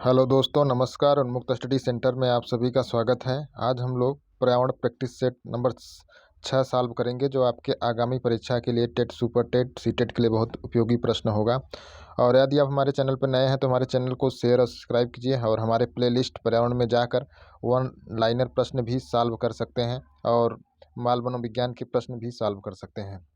Hello दोस्तों, नमस्कार। उन्मुक्त स्टडी सेंटर में आप सभी का स्वागत है। आज हम लोग पर्यावरण प्रैक्टिस सेट नंबर 6 सॉल्व करेंगे, जो आपके आगामी परीक्षा के लिए टेट, सुपर टेट, सीटेट के लिए बहुत उपयोगी प्रश्न होगा। और यदि आप हमारे चैनल पर नए हैं तो हमारे चैनल को शेयर और सब्सक्राइब कीजिए, और हमारे प्लेलिस्ट पर्यावरण में जाकर वन लाइनर प्रश्न भी सॉल्व कर सकते हैं और माल मनोविज्ञान के प्रश्न भी सॉल्व कर सकते हैं।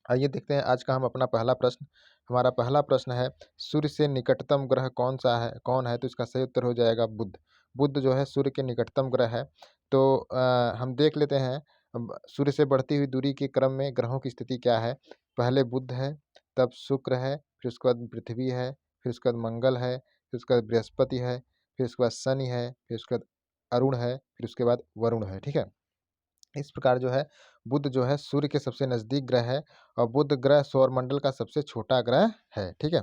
आइए देखते हैं आज का हम अपना पहला प्रश्न। हमारा पहला प्रश्न है, सूर्य से निकटतम ग्रह कौन है? तो इसका सही उत्तर हो जाएगा बुध। बुध जो है सूर्य के निकटतम ग्रह है। तो हम देख लेते हैं सूर्य से बढ़ती हुई दूरी के क्रम में ग्रहों की स्थिति क्या है। पहले बुध है, तब शुक्र है, फिर उसके बाद पृथ्वी है, फिर उसके बाद मंगल है, फिर उसके बाद बृहस्पति है, फिर उसके बाद शनि है, फिर उसके बाद अरुण है, फिर उसके बाद वरुण है। ठीक है, इस प्रकार जो है बुध जो है सूर्य के सबसे नज़दीक ग्रह है, और बुध ग्रह सौरमंडल का सबसे छोटा ग्रह है। ठीक है,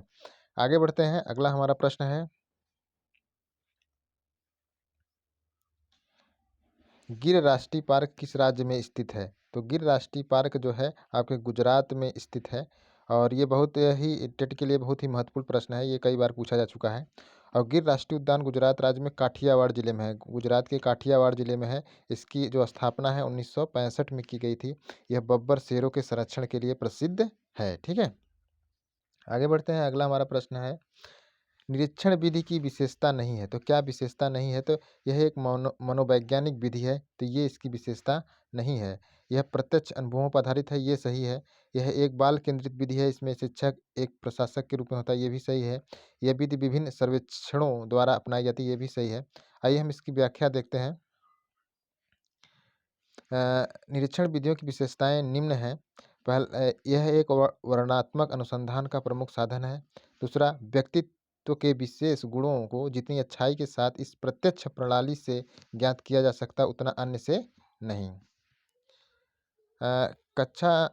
आगे बढ़ते हैं। अगला हमारा प्रश्न है, गिर राष्ट्रीय पार्क किस राज्य में स्थित है? तो गिर राष्ट्रीय पार्क जो है आपके गुजरात में स्थित है, और ये बहुत ही टेट के लिए बहुत ही महत्वपूर्ण प्रश्न है। ये कई बार पूछा जा चुका है। और गिर राष्ट्रीय उद्यान गुजरात राज्य में काठियावाड़ जिले में है। गुजरात के काठियावाड़ जिले में है। इसकी जो स्थापना है 1965 में की गई थी। यह बब्बर शेरों के संरक्षण के लिए प्रसिद्ध है। ठीक है, आगे बढ़ते हैं। अगला हमारा प्रश्न है, निरीक्षण विधि की विशेषता नहीं है। तो क्या विशेषता नहीं है? तो यह एक मनोवैज्ञानिक विधि है, तो ये इसकी विशेषता नहीं है। यह प्रत्यक्ष अनुभवों पर आधारित है, ये सही है। यह एक बाल केंद्रित विधि है, इसमें शिक्षक एक प्रशासक के रूप में होता है, ये भी सही है। यह विधि विभिन्न सर्वेक्षणों द्वारा अपनाई जाती है, ये भी सही है। आइए हम इसकी व्याख्या देखते हैं। निरीक्षण विधियों की विशेषताएं निम्न हैं। यह एक वर्णनात्मक अनुसंधान का प्रमुख साधन है। दूसरा, व्यक्तित्व के विशेष गुणों को जितनी अच्छाई के साथ इस प्रत्यक्ष प्रणाली से ज्ञात किया जा सकता उतना अन्य से नहीं। कक्षा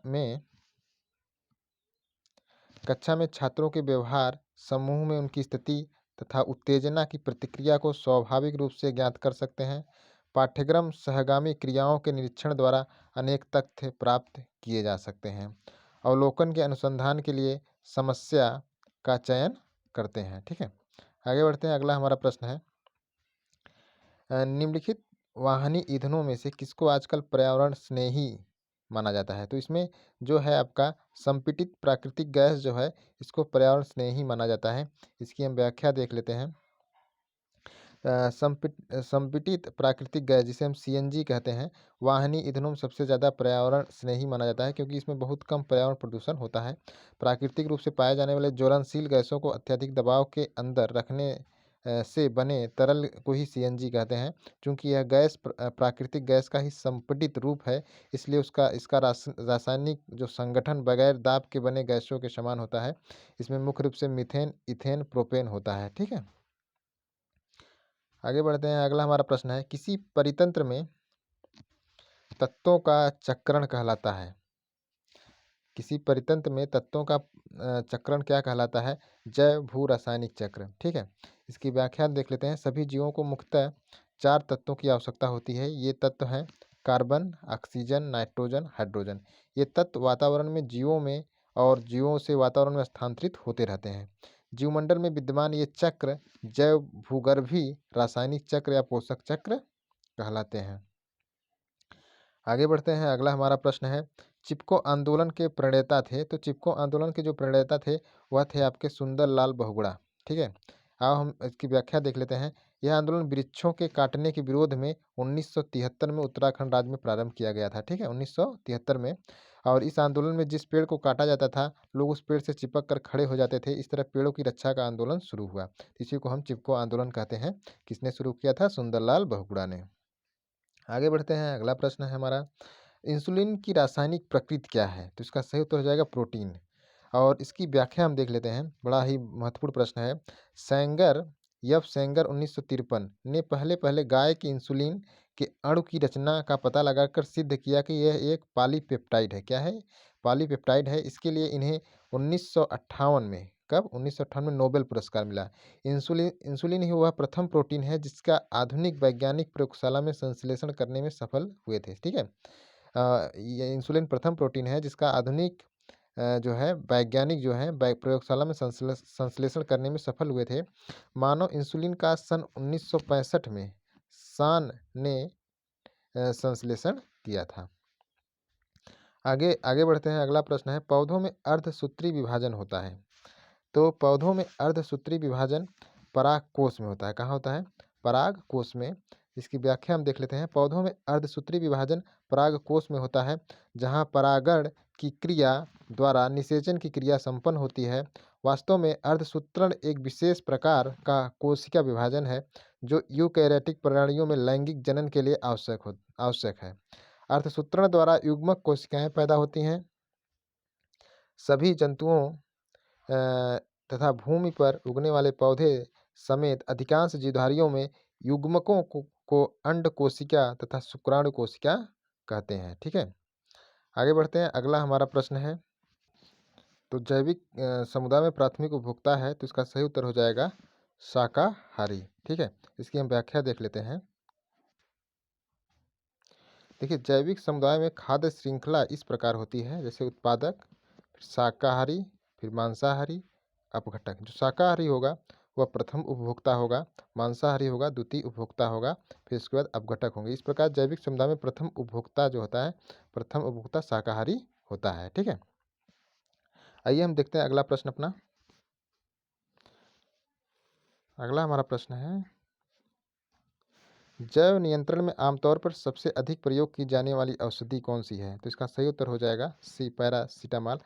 में छात्रों के व्यवहार, समूह में उनकी स्थिति तथा उत्तेजना की प्रतिक्रिया को स्वाभाविक रूप से ज्ञात कर सकते हैं। पाठ्यक्रम सहगामी क्रियाओं के निरीक्षण द्वारा अनेक तथ्य प्राप्त किए जा सकते हैं। अवलोकन के अनुसंधान के लिए समस्या का चयन करते हैं। ठीक है, आगे बढ़ते हैं। अगला हमारा प्रश्न है, निम्नलिखित वाहनी ईंधनों में से किसको आजकल पर्यावरण स्नेही माना जाता है? तो इसमें जो है आपका संपीड़ित प्राकृतिक गैस जो है, इसको पर्यावरण स्नेही माना जाता है। इसकी हम व्याख्या देख लेते हैं। संपीड़ित प्राकृतिक गैस, जिसे हम सीएनजी कहते हैं, वाहनी ईंधनों में सबसे ज़्यादा पर्यावरण स्नेही माना जाता है, क्योंकि इसमें बहुत कम पर्यावरण प्रदूषण होता है। प्राकृतिक रूप से पाए जाने वाले ज्वलनशील गैसों को अत्यधिक दबाव के अंदर रखने से बने तरल को ही सीएनजी कहते हैं। चूँकि यह गैस प्राकृतिक गैस का ही संपीड़ित रूप है, इसलिए इसका रासायनिक जो संगठन बगैर दाब के बने गैसों के समान होता है। इसमें मुख्य रूप से मीथेन, इथेन, प्रोपेन होता है। ठीक है, आगे बढ़ते हैं। अगला हमारा प्रश्न है, किसी परितंत्र में तत्वों का चक्रण कहलाता है? किसी परितंत्र में तत्वों का चक्रण क्या कहलाता है? जैव भू रासायनिक चक्र। ठीक है, इसकी व्याख्या देख लेते हैं। सभी जीवों को मुख्यतः 4 तत्वों की आवश्यकता होती है। ये तत्व हैं कार्बन, ऑक्सीजन, नाइट्रोजन, हाइड्रोजन। ये तत्व वातावरण में जीवों में और जीवों से वातावरण में स्थानांतरित होते रहते हैं। जीवमंडल में विद्यमान ये चक्र जैव भूगर्भीय रासायनिक चक्र या पोषक चक्र कहलाते हैं। आगे बढ़ते हैं। अगला हमारा प्रश्न है, चिपको आंदोलन के प्रणेता थे। तो चिपको आंदोलन के जो प्रणेता थे वह थे आपके सुंदरलाल बहुगुणा। ठीक है, आओ हम इसकी व्याख्या देख लेते हैं। यह आंदोलन वृक्षों के काटने के विरोध में 1973 में उत्तराखंड राज्य में प्रारंभ किया गया था। ठीक है, 1973 में। और इस आंदोलन में जिस पेड़ को काटा जाता था, लोग उस पेड़ से चिपक कर खड़े हो जाते थे। इस तरह पेड़ों की रक्षा का आंदोलन शुरू हुआ। इसी को हम चिपको आंदोलन कहते हैं। किसने शुरू किया था? सुंदरलाल बहुगुणा ने। आगे बढ़ते हैं। अगला प्रश्न है हमारा, इंसुलिन की रासायनिक प्रकृति क्या है? तो इसका सही उत्तर हो जाएगा प्रोटीन। और इसकी व्याख्या हम देख लेते हैं। बड़ा ही महत्वपूर्ण प्रश्न है। सेंगर 1953 ने पहले गाय के इंसुलिन के अणु की रचना का पता लगाकर सिद्ध किया कि यह एक पॉलीपेप्टाइड है। क्या है? पॉलीपेप्टाइड है। इसके लिए इन्हें 1958 में, कब? 1958 में नोबेल पुरस्कार मिला। इंसुलिन ही वह प्रथम प्रोटीन है जिसका आधुनिक वैज्ञानिक प्रयोगशाला में संश्लेषण करने में सफल हुए थे। ठीक है, ये इंसुलिन प्रथम प्रोटीन है जिसका आधुनिक जो है वैज्ञानिक जो हैं प्रयोगशाला में संश्लेषण करने में सफल हुए थे। मानव इंसुलिन का सन 1965 में सान ने संश्लेषण किया था। आगे आगे बढ़ते हैं। अगला प्रश्न है, पौधों में अर्धसूत्री विभाजन होता है। तो पौधों में अर्धसूत्री विभाजन परागकोश में होता है। कहाँ होता है? परागकोश में। इसकी व्याख्या हम देख लेते हैं। पौधों में अर्धसूत्री विभाजन परागकोश में होता है, जहाँ परागण की क्रिया द्वारा निषेचन की क्रिया संपन्न होती है। वास्तव में अर्धसूत्रण एक विशेष प्रकार का कोशिका विभाजन है, जो यूकैरियोटिक प्राणियों में लैंगिक जनन के लिए आवश्यक है। अर्धसूत्रण द्वारा युग्मक कोशिकाएं पैदा होती हैं। सभी जंतुओं तथा भूमि पर उगने वाले पौधे समेत अधिकांश जीवधारियों में युग्मकों को अंड कोशिका तथा शुक्राणु कोशिका कहते हैं। ठीक है, आगे बढ़ते हैं। अगला हमारा प्रश्न है, तो जैविक समुदाय में प्राथमिक उपभोक्ता है, तो इसका सही उत्तर हो जाएगा शाकाहारी। ठीक है, इसकी हम व्याख्या देख लेते हैं। देखिए, जैविक समुदाय में खाद्य श्रृंखला इस प्रकार होती है, जैसे उत्पादक, फिर शाकाहारी, फिर मांसाहारी, अपघटक। जो शाकाहारी होगा वह प्रथम उपभोक्ता होगा, मांसाहारी होगा द्वितीय उपभोक्ता होगा, फिर इसके बाद अपघटक होंगे। इस प्रकार जैविक समुदाय में प्रथम उपभोक्ता जो होता है, प्रथम उपभोक्ता शाकाहारी होता है। ठीक है, आइए हम देखते हैं अगला प्रश्न अपना। अगला हमारा प्रश्न है, जैव नियंत्रण में आमतौर पर सबसे अधिक प्रयोग की जाने वाली औषधि कौन सी है? तो इसका सही उत्तर हो जाएगा सी, पैरासीटामॉल।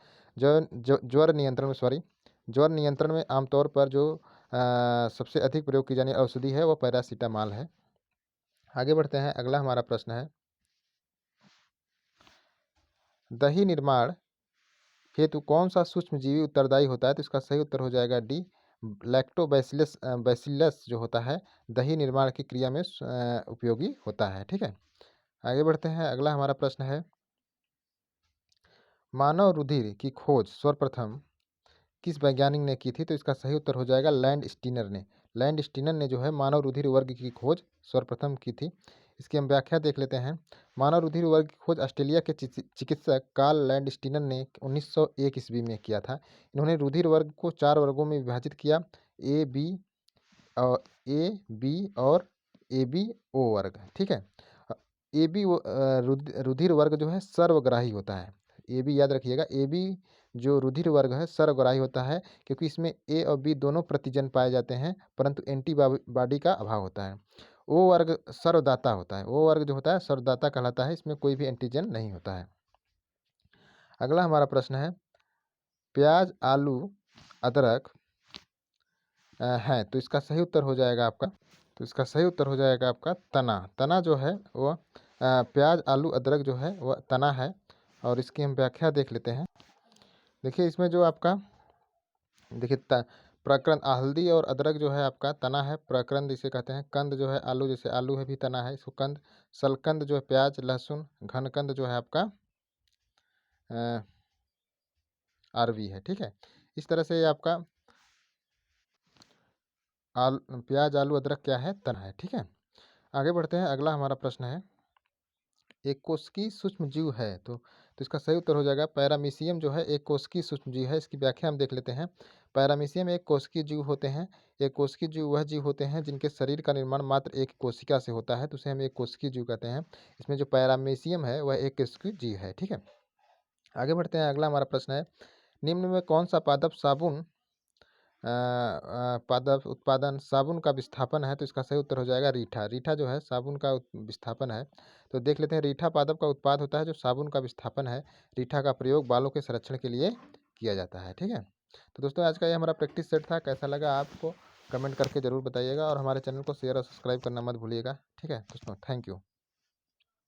ज्वर नियंत्रण में आमतौर पर जो सबसे अधिक प्रयोग की जाने वाली औषधि है, वह पैरासीटामॉल है। आगे बढ़ते हैं। अगला हमारा प्रश्न है, दही निर्माण हेतु कौन सा सूक्ष्मजीवी उत्तरदायी होता है? तो इसका सही उत्तर हो जाएगा डी, बैसिलस जो होता है दही निर्माण की क्रिया में उपयोगी होता है। ठीक है, आगे बढ़ते हैं। अगला हमारा प्रश्न है, मानव रुधिर की खोज सर्वप्रथम किस वैज्ञानिक ने की थी? तो इसका सही उत्तर हो जाएगा लैंडस्टीनर ने। लैंडस्टीनर ने जो है मानव रुधिर वर्ग की खोज सर्वप्रथम की थी। इसकी हम व्याख्या देख लेते हैं। मानव रुधिर वर्ग की खोज ऑस्ट्रेलिया के चिकित्सक कार्ल लैंडस्टीनर ने 1901 ईस्वी में किया था। इन्होंने रुधिर वर्ग को 4 वर्गों में विभाजित किया, ए बी और ए बी ओ वर्ग। ठीक है, ए बी रुधिर वर्ग जो है सर्वग्राही होता है। ए बी याद रखिएगा, ए बी जो रुधिर वर्ग है सर्वग्राही होता है, क्योंकि इसमें ए और बी दोनों प्रतिजन पाए जाते हैं, परंतु एंटीबॉडी का अभाव होता है। ओ वर्ग सर्वदाता होता है। ओ वर्ग जो होता है सर्वदाता कहलाता है, इसमें कोई भी एंटीजन नहीं होता है। अगला हमारा प्रश्न है, प्याज, आलू, अदरक है, तो इसका सही उत्तर हो जाएगा आपका, तना। तना जो है वह प्याज, आलू, अदरक जो है वह तना है। और इसकी हम व्याख्या देख लेते हैं। देखिए, इसमें जो आपका देखिए प्रकरण हल्दी और अदरक जो है आपका तना है, प्रकरण जिसे कहते हैं। कंद जो है आलू, जैसे आलू है भी तना है, इसको कंद। सलकंद जो है प्याज, लहसुन। घनकंद जो है आपका अरवी है। ठीक है, इस तरह से आपका प्याज, आलू, अदरक क्या है? तना है। ठीक है, आगे बढ़ते हैं। अगला हमारा प्रश्न है, एक कोशिकीय सूक्ष्म जीव है, तो इसका सही उत्तर हो जाएगा पैरामीशियम जो है एक कोशिकीय सूक्ष्म जीव है। इसकी व्याख्या हम देख लेते हैं। पैरामीशियम एक कोशिकीय जीव होते हैं। एक कोशिकीय जीव वह जीव होते हैं जिनके शरीर का निर्माण मात्र एक कोशिका से होता है, तो उसे हम एक कोशिकीय जीव कहते हैं। इसमें जो पैरामीशियम है वह एक कोशिकीय जीव है। ठीक है, आगे बढ़ते हैं। अगला हमारा प्रश्न है, निम्न में कौन सा पादप साबुन पादप उत्पादन साबुन का विस्थापन है? तो इसका सही उत्तर हो जाएगा रीठा। रीठा जो है साबुन का विस्थापन है। तो देख लेते हैं, रीठा पादप का उत्पाद होता है जो साबुन का विस्थापन है। रीठा का प्रयोग बालों के संरक्षण के लिए किया जाता है। ठीक है, तो दोस्तों आज का ये हमारा प्रैक्टिस सेट था। कैसा लगा आपको कमेंट करके ज़रूर बताइएगा, और हमारे चैनल को शेयर और सब्सक्राइब करना मत भूलिएगा। ठीक है दोस्तों, थैंक यू।